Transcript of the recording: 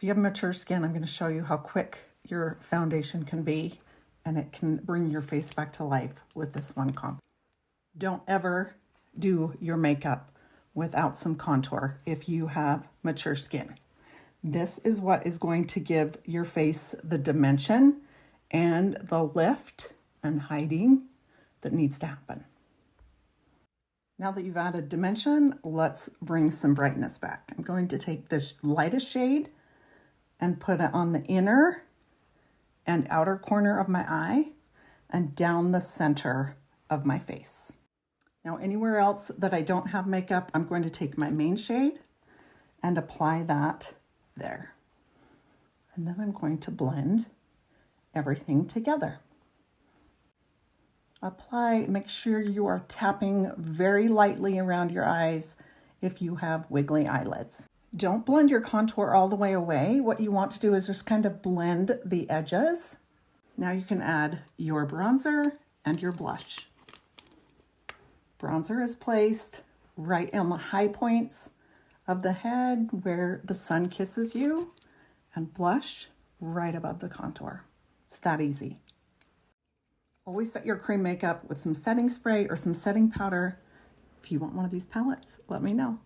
you have mature skin, I'm going to show you how quick your foundation can be, and it can bring your face back to life with this one comp. Don't ever do your makeup without some contour if you have mature skin. This is what is going to give your face the dimension and the lift and hiding that needs to happen. Now that you've added dimension, let's bring some brightness back. I'm going to take this lightest shade and put it on the inner and outer corner of my eye and down the center of my face. Now, anywhere else that I don't have makeup, I'm going to take my main shade and apply that there. And then I'm going to blend everything together. Apply, make sure you are tapping very lightly around your eyes if you have wiggly eyelids. Don't blend your contour all the way away. What you want to do is just kind of blend the edges. Now you can add your bronzer and your blush. Bronzer is placed right on the high points of the head where the sun kisses you, and blush right above the contour. It's that easy. Always set your cream makeup with some setting spray or some setting powder. If you want one of these palettes, let me know.